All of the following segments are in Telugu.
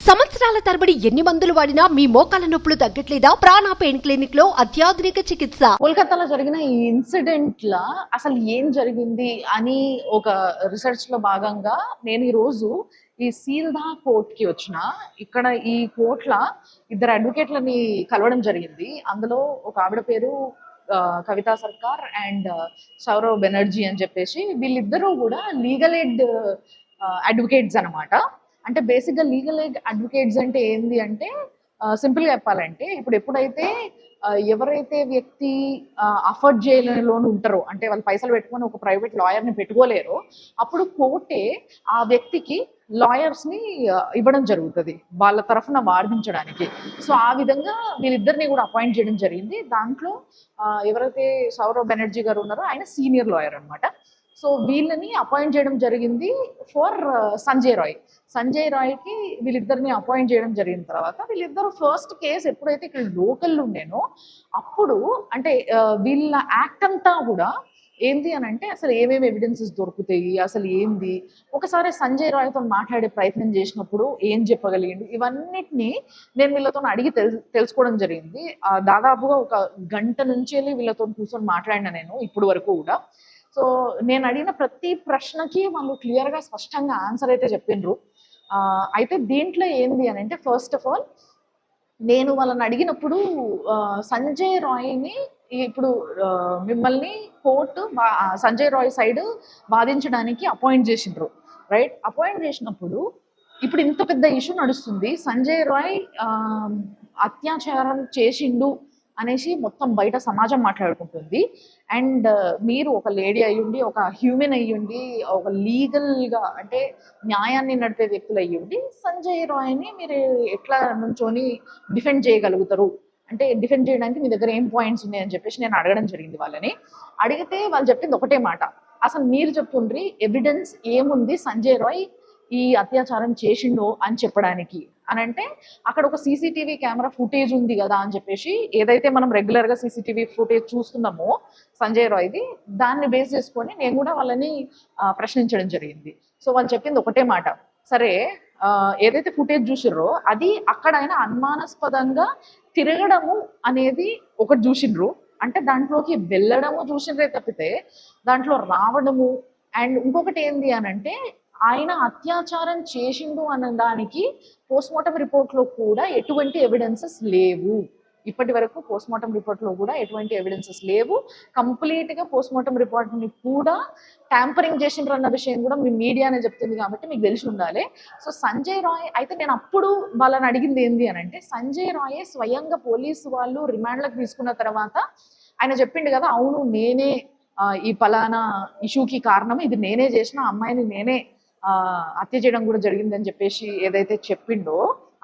సంవత్సరాల తరబడి ఎన్ని మందులు వాడినా మీ మోకాల నొప్పులు తగ్గట్లేదా? ప్రాణ పెయిన్ క్లినిక్ లో అత్యాధునిక చికిత్స. కోల్కతాలో జరిగిన ఈ ఇన్సిడెంట్ లా అసలు ఏం జరిగింది అని ఒక రీసెర్చ్ లో భాగంగా నేను ఈ రోజు ఈ సీల్దా కోర్ట్ కి వచ్చిన. ఇక్కడ ఈ కోర్ట్ లా ఇద్దరు అడ్వకేట్లని కలవడం జరిగింది. అందులో ఒక ఆవిడ పేరు కవితా సర్కార్ అండ్ సౌరవ్ బెనర్జీ అని చెప్పేసి, వీళ్ళిద్దరూ కూడా లీగల్ ఎయిడ్ అడ్వకేట్స్ అనమాట. అంటే బేసిక్గా లీగల్ ఎయిడ్ అడ్వకేట్స్ అంటే ఏంది అంటే, సింపుల్గా చెప్పాలంటే ఇప్పుడు ఎప్పుడైతే ఎవరైతే వ్యక్తి అఫోర్డ్ చేయలేని ఉంటారో, అంటే వాళ్ళు పైసలు పెట్టుకొని ఒక ప్రైవేట్ లాయర్ని పెట్టుకోలేరో, అప్పుడు కోర్టే ఆ వ్యక్తికి లాయర్స్ని ఇవ్వడం జరుగుతుంది వాళ్ళ తరఫున వాదించడానికి. సో ఆ విధంగా వీళ్ళిద్దరిని కూడా అపాయింట్ చేయడం జరిగింది. దాంట్లో ఎవరైతే సౌరవ్ బెనర్జీ గారు ఉన్నారో ఆయన సీనియర్ లాయర్ అనమాట. సో వీళ్ళని అపాయింట్ చేయడం జరిగింది ఫర్ సంజయ్ రాయ్కి వీళ్ళిద్దరిని అపాయింట్ చేయడం జరిగిన తర్వాత, వీళ్ళిద్దరు ఫస్ట్ కేసు ఎప్పుడైతే ఇక్కడ లోకల్ ఉండేనో అప్పుడు అంటే వీళ్ళ యాక్ట్ అంతా కూడా ఏంది అని అంటే, అసలు ఏమేమి ఎవిడెన్సెస్ దొరుకుతాయి, అసలు ఏంది, ఒకసారి సంజయ్ రాయ్తో మాట్లాడే ప్రయత్నం చేసినప్పుడు ఏం చెప్పగలిగిండు, ఇవన్నిటిని నేను వీళ్ళతో అడిగి తెలుసుకోవడం జరిగింది. దాదాపుగా ఒక గంట నుంచి వీళ్ళతో కూర్చొని మాట్లాడినా నేను ఇప్పుడు వరకు కూడా. సో నేను అడిగిన ప్రతి ప్రశ్నకి వాళ్ళు క్లియర్గా స్పష్టంగా ఆన్సర్ అయితే చెప్పిండ్రు. అయితే దీంట్లో ఏంది అని అంటే, ఫస్ట్ ఆఫ్ ఆల్ నేను వాళ్ళని అడిగినప్పుడు సంజయ్ రాయ్ని ఇప్పుడు మిమ్మల్ని కోర్టు సంజయ్ రాయ్ సైడ్ వాదించడానికి అపాయింట్ చేసిండ్రు, రైట్? అపాయింట్ చేసినప్పుడు ఇప్పుడు ఇంత పెద్ద ఇష్యూ నడుస్తుంది, సంజయ్ రాయ్ అత్యాచారం చేసిండు అనేసి మొత్తం బయట సమాజం మాట్లాడుకుంటుంది. అండ్ మీరు ఒక లేడీ అయ్యుండి, ఒక హ్యూమన్ అయ్యుండి, ఒక లీగల్గా అంటే న్యాయాన్ని నడిపే వ్యక్తులు అయ్యుండి సంజయ్ రాయ్ని మీరు ఎట్లా నుంచొని డిఫెండ్ చేయగలుగుతారు, అంటే డిఫెండ్ చేయడానికి మీ దగ్గర ఏం పాయింట్స్ ఉన్నాయని చెప్పేసి నేను అడగడం జరిగింది వాళ్ళని. అడిగితే వాళ్ళు చెప్పింది ఒకటే మాట, అసలు మీరు చెప్పుండ్రి ఎవిడెన్స్ ఏముంది సంజయ్ రాయ్ ఈ అత్యాచారం చేసిండో అని చెప్పడానికి అని అంటే, అక్కడ ఒక సీసీటీవీ కెమెరా ఫుటేజ్ ఉంది కదా అని చెప్పేసి, ఏదైతే మనం రెగ్యులర్గా సీసీటీవీ ఫుటేజ్ చూస్తున్నామో సంజయ్ రాయ్ది, దాన్ని బేస్ చేసుకొని నేను కూడా వాళ్ళని ప్రశ్నించడం జరిగింది. సో వాళ్ళు చెప్పింది ఒకటే మాట, సరే ఏదైతే ఫుటేజ్ చూసిర్రో అది అక్కడ ఆయన అనుమానాస్పదంగా తిరగడము అనేది ఒకటి చూసిండ్రు, అంటే దాంట్లోకి వెళ్ళడము చూసిండ్రే తప్పితే దాంట్లో రావడము, అండ్ ఇంకొకటి ఏంది అని అంటే ఆయన అత్యాచారం చేసిండు అనడానికి పోస్ట్మార్టం రిపోర్ట్లో కూడా ఎటువంటి ఎవిడెన్సెస్ లేవు. ఇప్పటి వరకు పోస్ట్మార్టం రిపోర్ట్లో కూడా ఎటువంటి ఎవిడెన్సెస్ లేవు. కంప్లీట్గా పోస్ట్మార్టం రిపోర్ట్ని కూడా ట్యాంపరింగ్ చేసిండ్రు అన్న విషయం కూడా మీ మీడియానే చెప్తుంది కాబట్టి మీకు తెలిసి ఉండాలి. సో సంజయ్ రాయ్ అయితే నేను అప్పుడు వాళ్ళని అడిగింది ఏంది అని అంటే, సంజయ్ రాయే స్వయంగా పోలీసు వాళ్ళు రిమాండ్లకు తీసుకున్న తర్వాత ఆయన చెప్పిండు కదా, అవును నేనే ఈ పలానా ఇష్యూకి కారణం, ఇది నేనే చేసిన, అమ్మాయిని నేనే హత్య చేయడం కూడా జరిగిందని చెప్పేసి ఏదైతే చెప్పిండో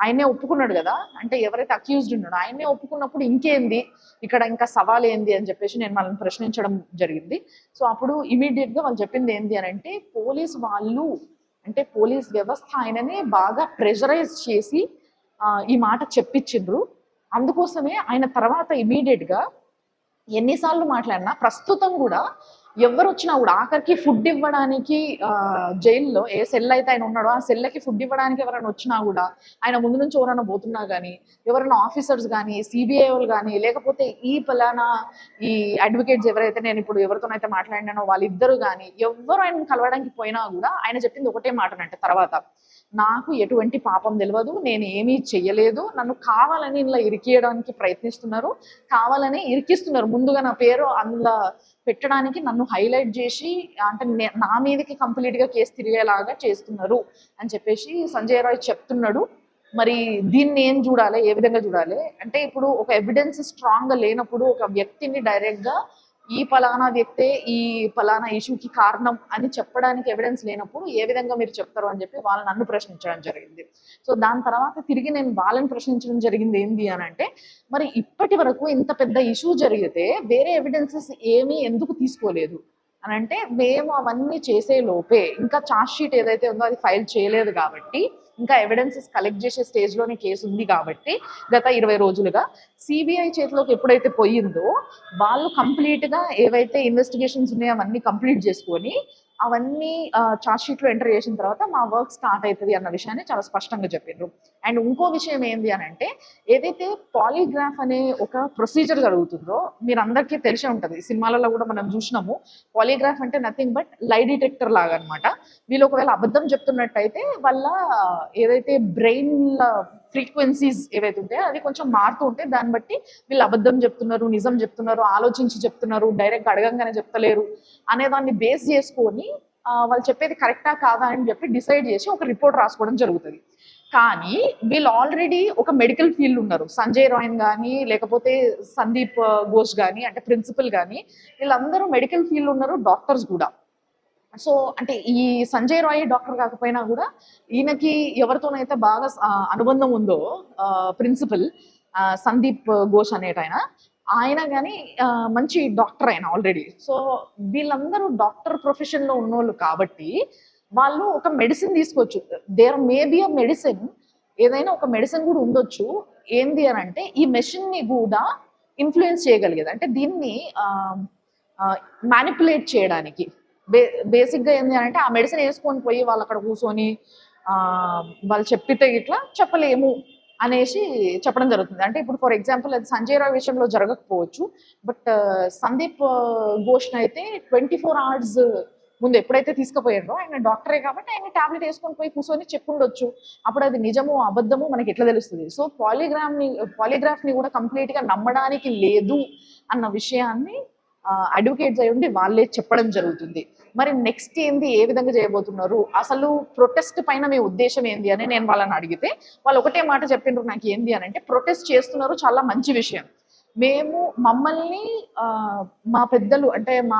ఆయనే ఒప్పుకున్నాడు కదా. అంటే ఎవరైతే అక్యూజ్డ్ ఉన్నాడో ఆయనే ఒప్పుకున్నప్పుడు ఇంకేంది ఇక్కడ, ఇంకా సవాల్ ఏంది అని చెప్పేసి నేను వాళ్ళని ప్రశ్నించడం జరిగింది. సో అప్పుడు ఇమీడియట్గా వాళ్ళు చెప్పింది ఏంది అని అంటే, పోలీస్ వాళ్ళు అంటే పోలీస్ వ్యవస్థ ఆయనని బాగా ప్రెషరైజ్ చేసి ఈ మాట చెప్పించిండ్రు. అందుకోసమే ఆయన తర్వాత ఇమీడియట్గా ఎన్నిసార్లు మాట్లాడినా ప్రస్తుతం కూడా ఎవరు వచ్చినా కూడా ఆఖరికి ఫుడ్ ఇవ్వడానికి జైల్లో ఏ సెల్ అయితే ఆయన ఉన్నాడో ఆ సెల్లకి ఫుడ్ ఇవ్వడానికి ఎవరైనా వచ్చినా కూడా, ఆయన ముందు నుంచి ఎవరైనా పోతున్నా కానీ, ఎవరైనా ఆఫీసర్స్ కానీ, సిబిఐ వాళ్ళు కానీ, లేకపోతే ఈ పలానా ఈ అడ్వకేట్స్ ఎవరైతే నేను ఇప్పుడు ఎవరితోనైతే మాట్లాడినానో వాళ్ళిద్దరు కానీ ఎవరు ఆయన కలవడానికి పోయినా కూడా ఆయన చెప్పింది ఒకటే మాటనంటే, తర్వాత నాకు ఎటువంటి పాపం తెలియదు, నేను ఏమీ చెయ్యలేదు, నన్ను కావాలని ఇలా ఇరికియడానికి ప్రయత్నిస్తున్నారు, కావాలని ఇరికిస్తున్నారు, ముందుగా నా పేరు అందులో పెట్టడానికి నన్ను హైలైట్ చేసి అంటే నా మీదకి కంప్లీట్గా కేసు తిరిగేలాగా చేస్తున్నారు అని చెప్పేసి సంజయ్ రాయ్ చెప్తున్నాడు. మరి దీన్ని ఏం చూడాలి, ఏ విధంగా చూడాలి అంటే, ఇప్పుడు ఒక ఎవిడెన్స్ స్ట్రాంగ్గా లేనప్పుడు ఒక వ్యక్తిని డైరెక్ట్గా ఈ పలానా వ్యక్తే ఈ పలానా ఇష్యూకి కారణం అని చెప్పడానికి ఎవిడెన్స్ లేనప్పుడు ఏ విధంగా మీరు చెప్తారు అని చెప్పి వాళ్ళని నన్ను ప్రశ్నించడం జరిగింది. సో దాని తర్వాత తిరిగి నేను వాళ్ళని ప్రశ్నించడం జరిగింది ఏంది అని అంటే, మరి ఇప్పటి వరకు ఇంత పెద్ద ఇష్యూ జరిగితే వేరే ఎవిడెన్సెస్ ఏమీ ఎందుకు తీసుకోలేదు అని అంటే, మేము అవన్నీ చేసే లోపే ఇంకా ఛార్జ్ షీట్ ఏదైతే ఉందో అది ఫైల్ చేయలేదు కాబట్టి, ఇంకా ఎవిడెన్సెస్ కలెక్ట్ చేసే స్టేజ్లోనే కేసు ఉంది కాబట్టి గత 20 రోజులుగా సిబిఐ చేతిలోకి ఎప్పుడైతే పోయిందో వాళ్ళు కంప్లీట్గా ఏవైతే ఇన్వెస్టిగేషన్స్ ఉన్నాయో అవన్నీ కంప్లీట్ చేసుకొని అవన్నీ చార్జ్ షీట్లో ఎంటర్ చేసిన తర్వాత మా వర్క్ స్టార్ట్ అవుతుంది అన్న విషయాన్ని చాలా స్పష్టంగా చెప్పిండ్రు. అండ్ ఇంకో విషయం ఏంది అని అంటే, ఏదైతే పాలిగ్రాఫ్ అనే ఒక ప్రొసీజర్ జరుగుతుందో మీరు అందరికీ తెలిసే ఉంటుంది, సినిమాలలో కూడా మనం చూసినాము. పాలిగ్రాఫ్ అంటే నథింగ్ బట్ లై డిటెక్టర్ లాగా అనమాట. వీళ్ళు ఒకవేళ అబద్ధం చెప్తున్నట్టయితే వాళ్ళ ఏదైతే బ్రెయిన్ ఫ్రీక్వెన్సీస్ ఏవైతే ఉంటాయో అవి కొంచెం మారుతూ ఉంటాయి. దాన్ని బట్టి వీళ్ళు అబద్ధం చెప్తున్నారు, నిజం చెప్తున్నారు, ఆలోచించి చెప్తున్నారు, డైరెక్ట్ అడగంగానే చెప్తలేరు అనేదాన్ని బేస్ చేసుకొని వాళ్ళు చెప్పేది కరెక్టా కాదా అని చెప్పి డిసైడ్ చేసి ఒక రిపోర్ట్ రాసుకోవడం జరుగుతుంది. కానీ వీళ్ళు ఆల్రెడీ ఒక మెడికల్ ఫీల్డ్ ఉన్నారు. సంజయ్ రాయన్ కానీ లేకపోతే సందీప్ ఘోష్ కానీ అంటే ప్రిన్సిపల్ కానీ వీళ్ళందరూ మెడికల్ ఫీల్డ్ ఉన్నారు, డాక్టర్స్ కూడా. సో అంటే ఈ సంజయ్ రాయ్ డాక్టర్ కాకపోయినా కూడా ఈయనకి ఎవరితోనైతే బాగా అనుబంధం ఉందో ప్రిన్సిపల్ సందీప్ ఘోష్ అనేటైన ఆయన కానీ మంచి డాక్టర్ ఆయన ఆల్రెడీ. సో వీళ్ళందరూ డాక్టర్ ప్రొఫెషన్లో ఉన్నోళ్ళు కాబట్టి వాళ్ళు ఒక మెడిసిన్ తీసుకోవచ్చు. There may be a medicine, ఏదైనా ఒక మెడిసిన్ కూడా ఉండొచ్చు. ఏంది అని అంటే ఈ మెషిన్ని కూడా ఇన్ఫ్లుయెన్స్ చేయగలిగేది, అంటే దీన్ని మ్యానిపులేట్ చేయడానికి. బేసిక్గా ఏంది అంటే ఆ మెడిసిన్ వేసుకొని పోయి వాళ్ళు అక్కడ కూర్చొని వాళ్ళు చెప్పితే ఇట్లా చెప్పలేము అనేసి చెప్పడం జరుగుతుంది. అంటే ఇప్పుడు ఫర్ ఎగ్జాంపుల్ అది సంజయ్ రాయ్ విషయంలో జరగకపోవచ్చు, బట్ సందీప్ ఘోష్ని అయితే 24 hours ముందు ఎప్పుడైతే తీసుకుపోయారో ఆయన డాక్టరే కాబట్టి ఆయన టాబ్లెట్ వేసుకొని పోయి కూర్చొని చెప్పుండొచ్చు. అప్పుడు అది నిజమో అబద్ధమో మనకి ఎట్లా తెలుస్తుంది? సో పాలిగ్రాఫ్ని కూడా కంప్లీట్గా నమ్మడానికి లేదు అన్న విషయాన్ని అడ్వకేట్స్ అయి ఉండి వాళ్ళే చెప్పడం జరుగుతుంది. మరి నెక్స్ట్ ఏంది, ఏ విధంగా చేయబోతున్నారు, అసలు ప్రొటెస్ట్ పైన మీ ఉద్దేశం ఏంది అని నేను వాళ్ళని అడిగితే వాళ్ళు ఒకటే మాట చెప్పిండ్రు నాకు. ఏంది అని అంటే, ప్రొటెస్ట్ చేస్తున్నారు, చాలా మంచి విషయం. మమ్మల్ని మా పెద్దలు అంటే మా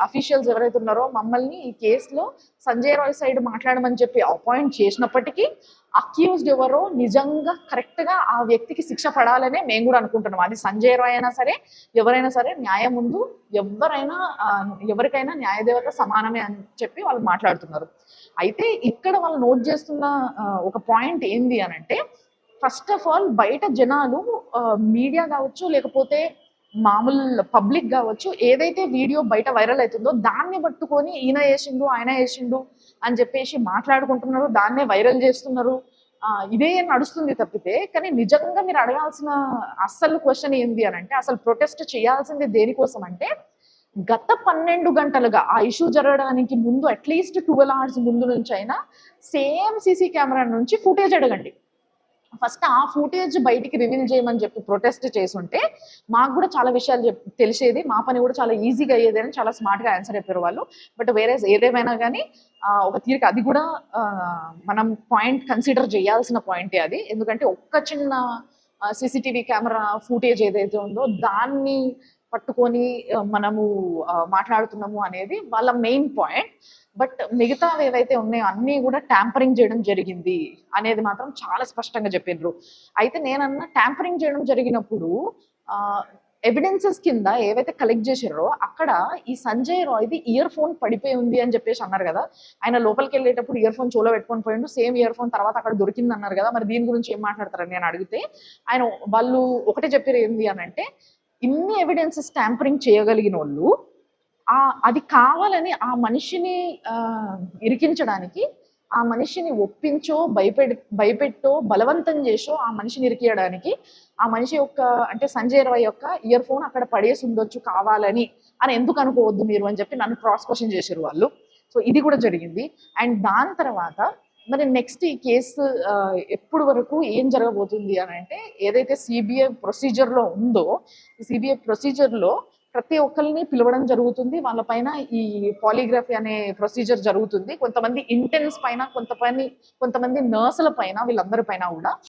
అఫీషియల్స్ ఎవరైతే ఉన్నారో మమ్మల్ని ఈ కేసులో సంజయ్ రాయ్ సైడ్ మాట్లాడమని చెప్పి అపాయింట్ చేసినప్పటికీ అక్యూజ్డ్ ఎవరో నిజంగా కరెక్ట్గా ఆ వ్యక్తికి శిక్ష పడాలనే మేము కూడా అనుకుంటున్నాం. అది సంజయ్ రాయ్ అయినా సరే ఎవరైనా సరే న్యాయం ముందు ఎవరికైనా న్యాయదేవత సమానమే అని చెప్పి వాళ్ళు మాట్లాడుతున్నారు. అయితే ఇక్కడ వాళ్ళు నోట్ చేస్తున్న ఒక పాయింట్ ఏంది అని అంటే, ఫస్ట్ ఆఫ్ ఆల్ బయట జనాలు మీడియా కావచ్చు లేకపోతే మామూలు పబ్లిక్ కావచ్చు ఏదైతే వీడియో బయట వైరల్ అవుతుందో దాన్ని పట్టుకొని ఈయన వేసిండు ఆయన వేసిండు అని చెప్పేసి మాట్లాడుకుంటున్నారు, దాన్నే వైరల్ చేస్తున్నారు. ఇదే నడుస్తుంది తప్పితే, కానీ నిజంగా మీరు అడగాల్సిన అస్సలు క్వశ్చన్ ఏంది అని అంటే, అసలు ప్రొటెస్ట్ చేయాల్సింది దేనికోసం అంటే, గత 12 గంటలుగా ఆ ఇష్యూ జరగడానికి ముందు అట్లీస్ట్ 12 hours ముందు నుంచి అయినా సేమ్ సీసీ కెమెరా నుంచి ఫుటేజ్ అడగండి. ఫస్ట్ ఆ ఫుటేజ్ బయటికి రివీల్ చేయమని చెప్పి ప్రొటెస్ట్ చేసుంటే మాకు కూడా చాలా విషయాలు తెలిసేది, మా పని కూడా చాలా ఈజీగా అయ్యేది అని చాలా స్మార్ట్గా ఆన్సర్ చెప్పారు వాళ్ళు. బట్ వేరే ఏదేమైనా కానీ ఒక తీరిక అది కూడా మనం పాయింట్ కన్సిడర్ చేయాల్సిన పాయింటే అది. ఎందుకంటే ఒక్క చిన్న సీసీటీవీ కెమెరా ఫుటేజ్ ఏదైతే ఉందో దాన్ని పట్టుకొని మనము మాట్లాడుతున్నాము అనేది వాళ్ళ మెయిన్ పాయింట్. బట్ మిగతావి ఏవైతే ఉన్నాయో అన్నీ కూడా ట్యాంపరింగ్ చేయడం జరిగింది అనేది మాత్రం చాలా స్పష్టంగా చెప్పిండ్రు. అయితే నేనన్నా ట్యాంపరింగ్ చేయడం జరిగినప్పుడు ఎవిడెన్సెస్ కింద ఏవైతే కలెక్ట్ చేసారో అక్కడ ఈ సంజయ్ రాయ్ది ఇయర్ ఫోన్ పడిపోయి ఉంది అని చెప్పేసి అన్నారు కదా. ఆయన లోపలికి వెళ్ళేటప్పుడు ఇయర్ ఫోన్ చెవులో పెట్టుకొని పోయిండు, సేమ్ ఇయర్ ఫోన్ తర్వాత అక్కడ దొరికింది అన్నారు కదా. మరి దీని గురించి ఏం మాట్లాడతారని నేను అడిగితే వాళ్ళు ఒకటే చెప్పారు, ఏంది అని అంటే, ఇన్ని ఎవిడెన్సెస్ ట్యాంపరింగ్ చేయగలిగిన వాళ్ళు అది కావాలని ఆ మనిషిని ఇరికించడానికి, ఆ మనిషిని ఒప్పించో భయపెట్టో బలవంతం చేసో ఆ మనిషిని ఇరికియడానికి ఆ మనిషి యొక్క అంటే సంజయ్ రాయ్ యొక్క ఇయర్ ఫోన్ అక్కడ పడేసి ఉండొచ్చు కావాలని అని ఎందుకు అనుకోవద్దు మీరు అని చెప్పి నన్ను క్రాస్ క్వశ్చన్ చేశారు వాళ్ళు. సో ఇది కూడా జరిగింది. అండ్ దాని తర్వాత మరి నెక్స్ట్ ఈ కేసు ఎప్పుడు వరకు ఏం జరగబోతుంది అని అంటే, ఏదైతే సిబిఐ ప్రొసీజర్లో ఉందో ఈ సిబిఐ ప్రొసీజర్లో ప్రతి ఒక్కరిని పిలవడం జరుగుతుంది. వాళ్ళపైన ఈ పాలిగ్రఫీ అనే ప్రొసీజర్ జరుగుతుంది. కొంతమంది ఇంటెన్స్ పైన, కొంతమంది నర్సుల పైన, వీళ్ళందరి పైన కూడా